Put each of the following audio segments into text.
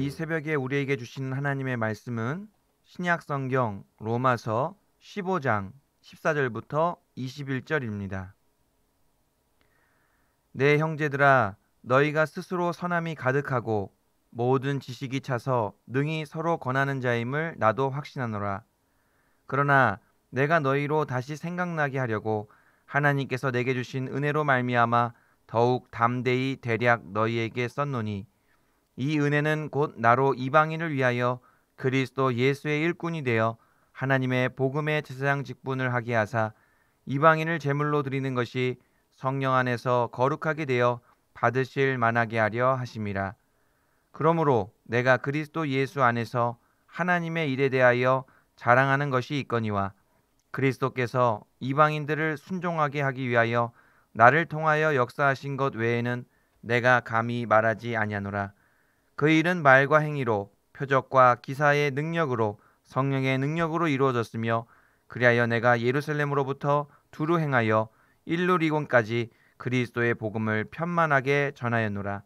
이 새벽에 우리에게 주신 하나님의 말씀은 신약 성경 로마서 15장 14절부터 21절입니다. 내 형제들아, 너희가 스스로 선함이 가득하고 모든 지식이 차서 능히 서로 권하는 자임을 나도 확신하노라. 그러나 내가 너희로 다시 생각나게 하려고 하나님께서 내게 주신 은혜로 말미암아 더욱 담대히 대략 너희에게 썼노니, 이 은혜는 곧 나로 이방인을 위하여 그리스도 예수의 일꾼이 되어 하나님의 복음의 제사장 직분을 하게 하사 이방인을 제물로 드리는 것이 성령 안에서 거룩하게 되어 받으실 만하게 하려 하심이라. 그러므로 내가 그리스도 예수 안에서 하나님의 일에 대하여 자랑하는 것이 있거니와, 그리스도께서 이방인들을 순종하게 하기 위하여 나를 통하여 역사하신 것 외에는 내가 감히 말하지 아니하노라. 그 일은 말과 행위로, 표적과 기사의 능력으로, 성령의 능력으로 이루어졌으며, 그리하여 내가 예루살렘으로부터 두루 행하여 일루리곤까지 그리스도의 복음을 편만하게 전하였노라.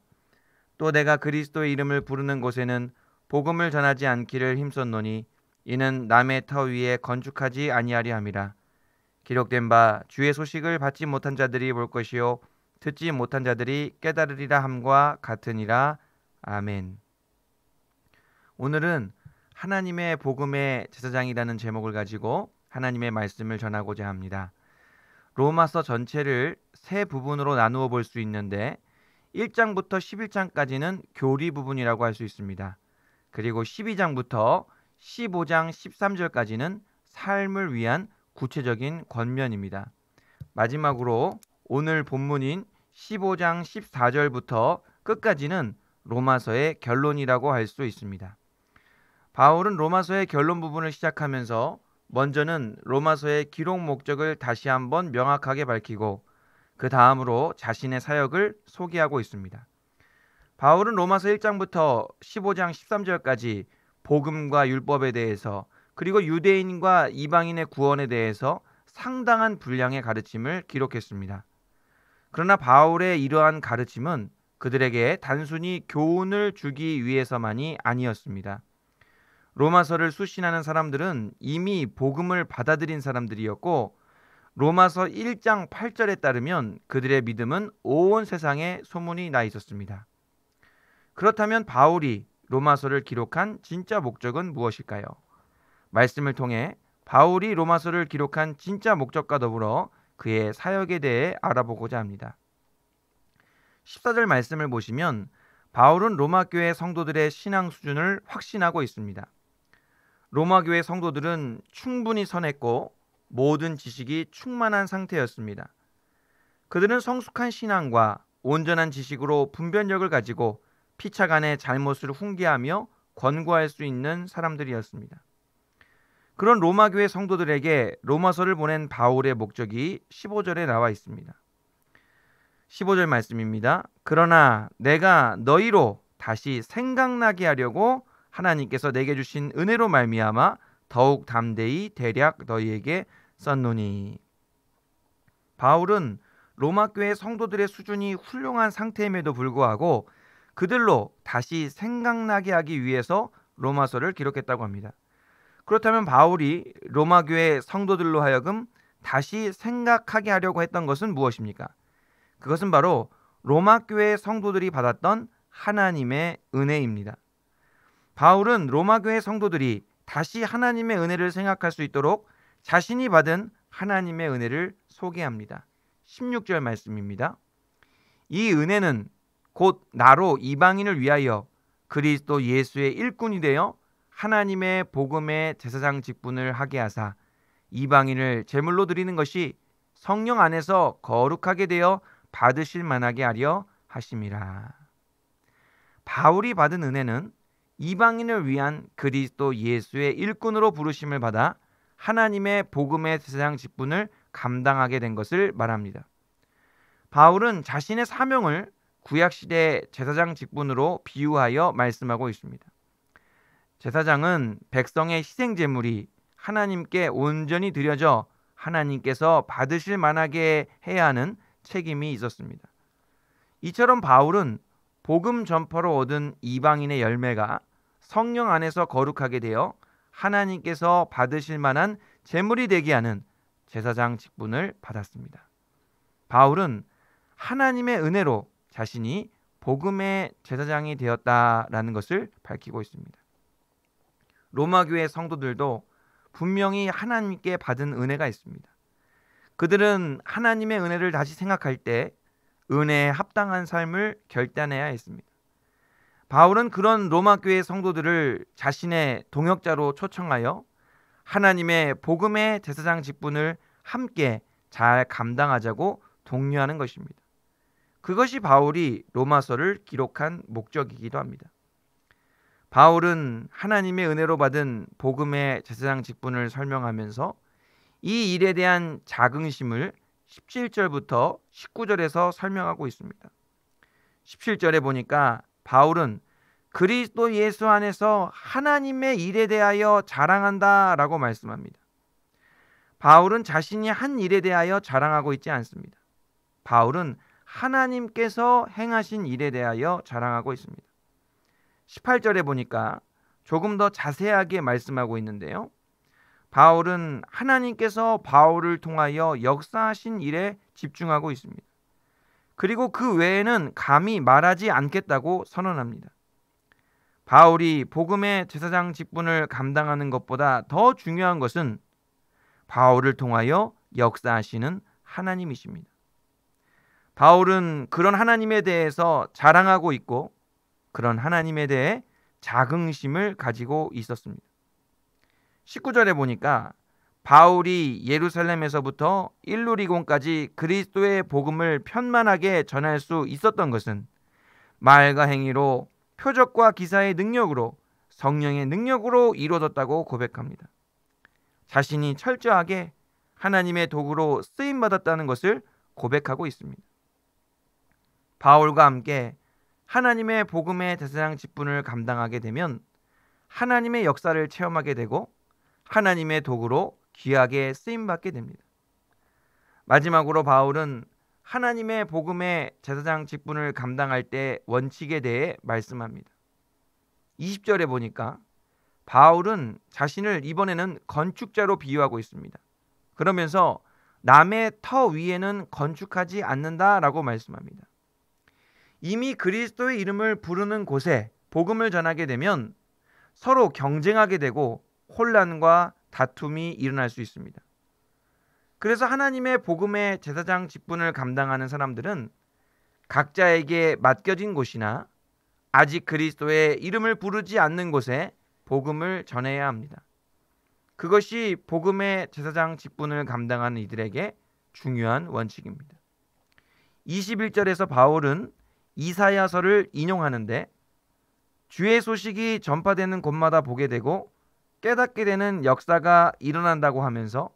또 내가 그리스도의 이름을 부르는 곳에는 복음을 전하지 않기를 힘썼노니, 이는 남의 터 위에 건축하지 아니하려 함이라. 기록된 바 주의 소식을 받지 못한 자들이 볼 것이요 듣지 못한 자들이 깨달으리라 함과 같으니라. 아멘. 오늘은 하나님의 복음의 제사장이라는 제목을 가지고 하나님의 말씀을 전하고자 합니다. 로마서 전체를 세 부분으로 나누어 볼 수 있는데, 1장부터 11장까지는 교리 부분이라고 할 수 있습니다. 그리고 12장부터 15장 13절까지는 삶을 위한 구체적인 권면입니다. 마지막으로 오늘 본문인 15장 14절부터 끝까지는 로마서의 결론이라고 할 수 있습니다. 바울은 로마서의 결론 부분을 시작하면서 먼저는 로마서의 기록 목적을 다시 한번 명확하게 밝히고, 그 다음으로 자신의 사역을 소개하고 있습니다. 바울은 로마서 1장부터 15장 13절까지 복음과 율법에 대해서, 그리고 유대인과 이방인의 구원에 대해서 상당한 분량의 가르침을 기록했습니다. 그러나 바울의 이러한 가르침은 그들에게 단순히 교훈을 주기 위해서만이 아니었습니다. 로마서를 수신하는 사람들은 이미 복음을 받아들인 사람들이었고, 로마서 1장 8절에 따르면 그들의 믿음은 온 세상에 소문이 나 있었습니다. 그렇다면 바울이 로마서를 기록한 진짜 목적은 무엇일까요? 말씀을 통해 바울이 로마서를 기록한 진짜 목적과 더불어 그의 사역에 대해 알아보고자 합니다. 14절 말씀을 보시면 바울은 로마교회 성도들의 신앙 수준을 확신하고 있습니다. 로마교회 성도들은 충분히 선했고 모든 지식이 충만한 상태였습니다. 그들은 성숙한 신앙과 온전한 지식으로 분별력을 가지고 피차간의 잘못을 훈계하며 권고할 수 있는 사람들이었습니다. 그런 로마교회 성도들에게 로마서를 보낸 바울의 목적이 15절에 나와 있습니다. 15절 말씀입니다. 그러나 내가 너희로 다시 생각나게 하려고 하나님께서 내게 주신 은혜로 말미암아 더욱 담대히 대략 너희에게 썼노니. 바울은 로마교회 성도들의 수준이 훌륭한 상태임에도 불구하고 그들로 다시 생각나게 하기 위해서 로마서를 기록했다고 합니다. 그렇다면 바울이 로마교회 성도들로 하여금 다시 생각하게 하려고 했던 것은 무엇입니까? 그것은 바로 로마교회 성도들이 받았던 하나님의 은혜입니다. 바울은 로마교회 성도들이 다시 하나님의 은혜를 생각할 수 있도록 자신이 받은 하나님의 은혜를 소개합니다. 16절 말씀입니다. 이 은혜는 곧 나로 이방인을 위하여 그리스도 예수의 일꾼이 되어 하나님의 복음의 제사장 직분을 하게 하사 이방인을 제물로 드리는 것이 성령 안에서 거룩하게 되어 받으실 만하게 하려 하심이라. 바울이 받은 은혜는 이방인을 위한 그리스도 예수의 일꾼으로 부르심을 받아 하나님의 복음의 제사장 직분을 감당하게 된 것을 말합니다. 바울은 자신의 사명을 구약시대 제사장 직분으로 비유하여 말씀하고 있습니다. 제사장은 백성의 희생제물이 하나님께 온전히 드려져 하나님께서 받으실 만하게 해야 하는 책임이 있었습니다. 이처럼 바울은 복음 전파로 얻은 이방인의 열매가 성령 안에서 거룩하게 되어 하나님께서 받으실 만한 제물이 되게 하는 제사장 직분을 받았습니다. 바울은 하나님의 은혜로 자신이 복음의 제사장이 되었다라는 것을 밝히고 있습니다. 로마 교회 성도들도 분명히 하나님께 받은 은혜가 있습니다. 그들은 하나님의 은혜를 다시 생각할 때 은혜에 합당한 삶을 결단해야 했습니다. 바울은 그런 로마 교회 성도들을 자신의 동역자로 초청하여 하나님의 복음의 제사장 직분을 함께 잘 감당하자고 독려하는 것입니다. 그것이 바울이 로마서를 기록한 목적이기도 합니다. 바울은 하나님의 은혜로 받은 복음의 제사장 직분을 설명하면서 이 일에 대한 자긍심을 17절부터 19절에서 설명하고 있습니다. 17절에 보니까 바울은 그리스도 예수 안에서 하나님의 일에 대하여 자랑한다라고 말씀합니다. 바울은 자신이 한 일에 대하여 자랑하고 있지 않습니다. 바울은 하나님께서 행하신 일에 대하여 자랑하고 있습니다. 18절에 보니까 조금 더 자세하게 말씀하고 있는데요. 바울은 하나님께서 바울을 통하여 역사하신 일에 집중하고 있습니다. 그리고 그 외에는 감히 말하지 않겠다고 선언합니다. 바울이 복음의 제사장 직분을 감당하는 것보다 더 중요한 것은 바울을 통하여 역사하시는 하나님이십니다. 바울은 그런 하나님에 대해서 자랑하고 있고 그런 하나님에 대해 자긍심을 가지고 있었습니다. 19절에 보니까 바울이 예루살렘에서부터 일루리곤까지 그리스도의 복음을 편만하게 전할 수 있었던 것은 말과 행위로 표적과 기사의 능력으로 성령의 능력으로 이루어졌다고 고백합니다. 자신이 철저하게 하나님의 도구로 쓰임받았다는 것을 고백하고 있습니다. 바울과 함께 하나님의 복음의 제사장 직분을 감당하게 되면 하나님의 역사를 체험하게 되고 하나님의 도구로 귀하게 쓰임받게 됩니다. 마지막으로 바울은 하나님의 복음의 제사장 직분을 감당할 때 원칙에 대해 말씀합니다. 20절에 보니까 바울은 자신을 이번에는 건축자로 비유하고 있습니다. 그러면서 남의 터 위에는 건축하지 않는다라고 말씀합니다. 이미 그리스도의 이름을 부르는 곳에 복음을 전하게 되면 서로 경쟁하게 되고 혼란과 다툼이 일어날 수 있습니다. 그래서 하나님의 복음의 제사장 직분을 감당하는 사람들은 각자에게 맡겨진 곳이나 아직 그리스도의 이름을 부르지 않는 곳에 복음을 전해야 합니다. 그것이 복음의 제사장 직분을 감당하는 이들에게 중요한 원칙입니다. 21절에서 바울은 이사야서를 인용하는데 주의 소식이 전파되는 곳마다 보게 되고 깨닫게 되는 역사가 일어난다고 하면서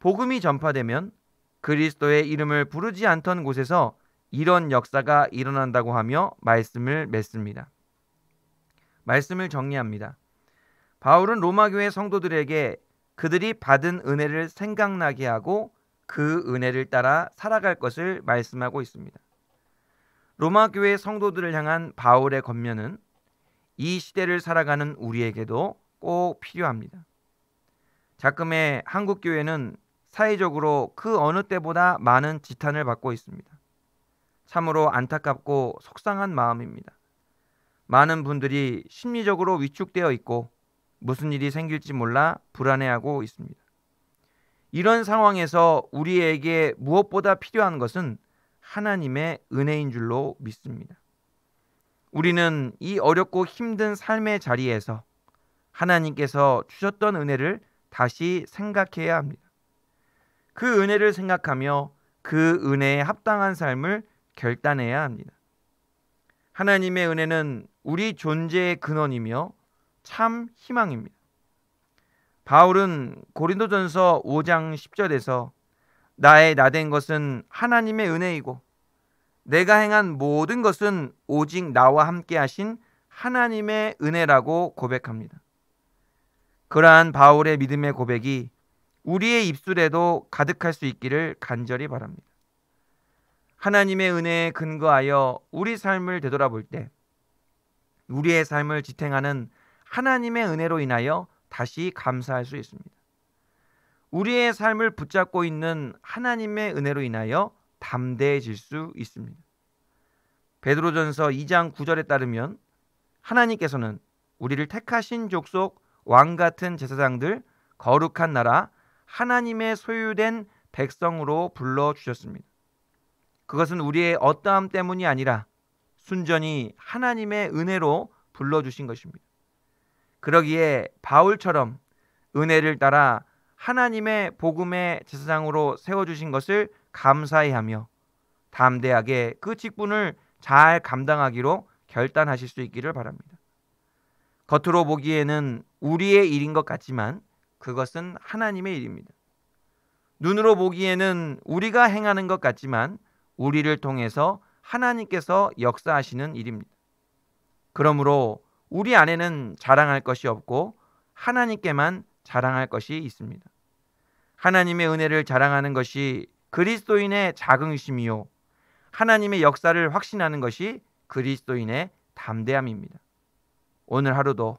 복음이 전파되면 그리스도의 이름을 부르지 않던 곳에서 이런 역사가 일어난다고 하며 말씀을 맺습니다. 말씀을 정리합니다. 바울은 로마 교회 성도들에게 그들이 받은 은혜를 생각나게 하고 그 은혜를 따라 살아갈 것을 말씀하고 있습니다. 로마 교회 성도들을 향한 바울의 권면은 이 시대를 살아가는 우리에게도 꼭 필요합니다. 작금의 한국 교회는 사회적으로 그 어느 때보다 많은 지탄을 받고 있습니다. 참으로 안타깝고 속상한 마음입니다. 많은 분들이 심리적으로 위축되어 있고 무슨 일이 생길지 몰라 불안해하고 있습니다. 이런 상황에서 우리에게 무엇보다 필요한 것은 하나님의 은혜인 줄로 믿습니다. 우리는 이 어렵고 힘든 삶의 자리에서 하나님께서 주셨던 은혜를 다시 생각해야 합니다. 그 은혜를 생각하며 그 은혜에 합당한 삶을 결단해야 합니다. 하나님의 은혜는 우리 존재의 근원이며 참 희망입니다. 바울은 고린도전서 5장 10절에서 나의 나된 것은 하나님의 은혜이고 내가 행한 모든 것은 오직 나와 함께 하신 하나님의 은혜라고 고백합니다. 그러한 바울의 믿음의 고백이 우리의 입술에도 가득할 수 있기를 간절히 바랍니다. 하나님의 은혜에 근거하여 우리 삶을 되돌아볼 때 우리의 삶을 지탱하는 하나님의 은혜로 인하여 다시 감사할 수 있습니다. 우리의 삶을 붙잡고 있는 하나님의 은혜로 인하여 담대해질 수 있습니다. 베드로전서 2장 9절에 따르면 하나님께서는 우리를 택하신 족속 왕 같은 제사장들 거룩한 나라 하나님의 소유된 백성으로 불러주셨습니다. 그것은 우리의 어떠함 때문이 아니라 순전히 하나님의 은혜로 불러주신 것입니다. 그러기에 바울처럼 은혜를 따라 하나님의 복음의 제사장으로 세워주신 것을 감사해하며 담대하게 그 직분을 잘 감당하기로 결단하실 수 있기를 바랍니다. 겉으로 보기에는 우리의 일인 것 같지만 그것은 하나님의 일입니다. 눈으로 보기에는 우리가 행하는 것 같지만 우리를 통해서 하나님께서 역사하시는 일입니다. 그러므로 우리 안에는 자랑할 것이 없고 하나님께만 자랑할 것이 있습니다. 하나님의 은혜를 자랑하는 것이 그리스도인의 자긍심이요 하나님의 역사를 확신하는 것이 그리스도인의 담대함입니다. 오늘 하루도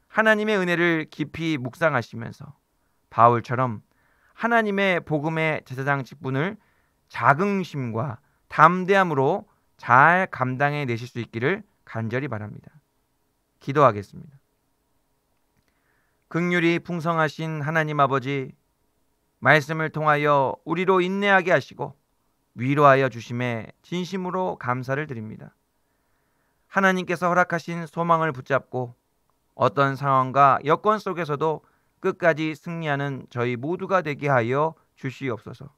하나님의 은혜를 깊이 묵상하시면서 바울처럼 하나님의 복음의 제사장 직분을 자긍심과 담대함으로 잘 감당해 내실 수 있기를 간절히 바랍니다. 기도하겠습니다. 긍휼이 풍성하신 하나님 아버지, 말씀을 통하여 우리로 인내하게 하시고 위로하여 주심에 진심으로 감사를 드립니다. 하나님께서 허락하신 소망을 붙잡고 어떤 상황과 여건 속에서도 끝까지 승리하는 저희 모두가 되게 하여 주시옵소서.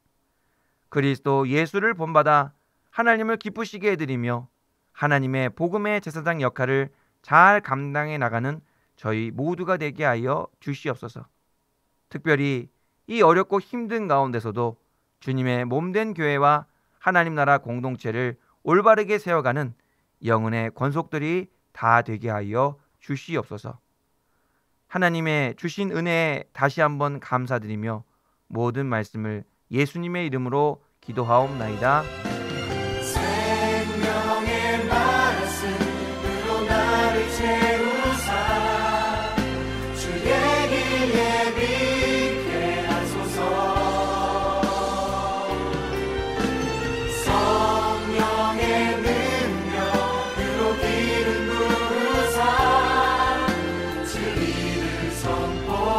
그리스도 예수를 본받아 하나님을 기쁘시게 해드리며 하나님의 복음의 제사장 역할을 잘 감당해 나가는 저희 모두가 되게 하여 주시옵소서. 특별히 이 어렵고 힘든 가운데서도 주님의 몸된 교회와 하나님 나라 공동체를 올바르게 세워가는 영혼의 권속들이 다 되게 하여 주시옵소서. 하나님의 주신 은혜에 다시 한번 감사드리며 모든 말씀을 예수님의 이름으로 기도하옵나이다. 생명의 말씀으로 나를 채우사 주의 길 예비케 하소서. 성령의 능력으로 길을 부으사 진리를 선포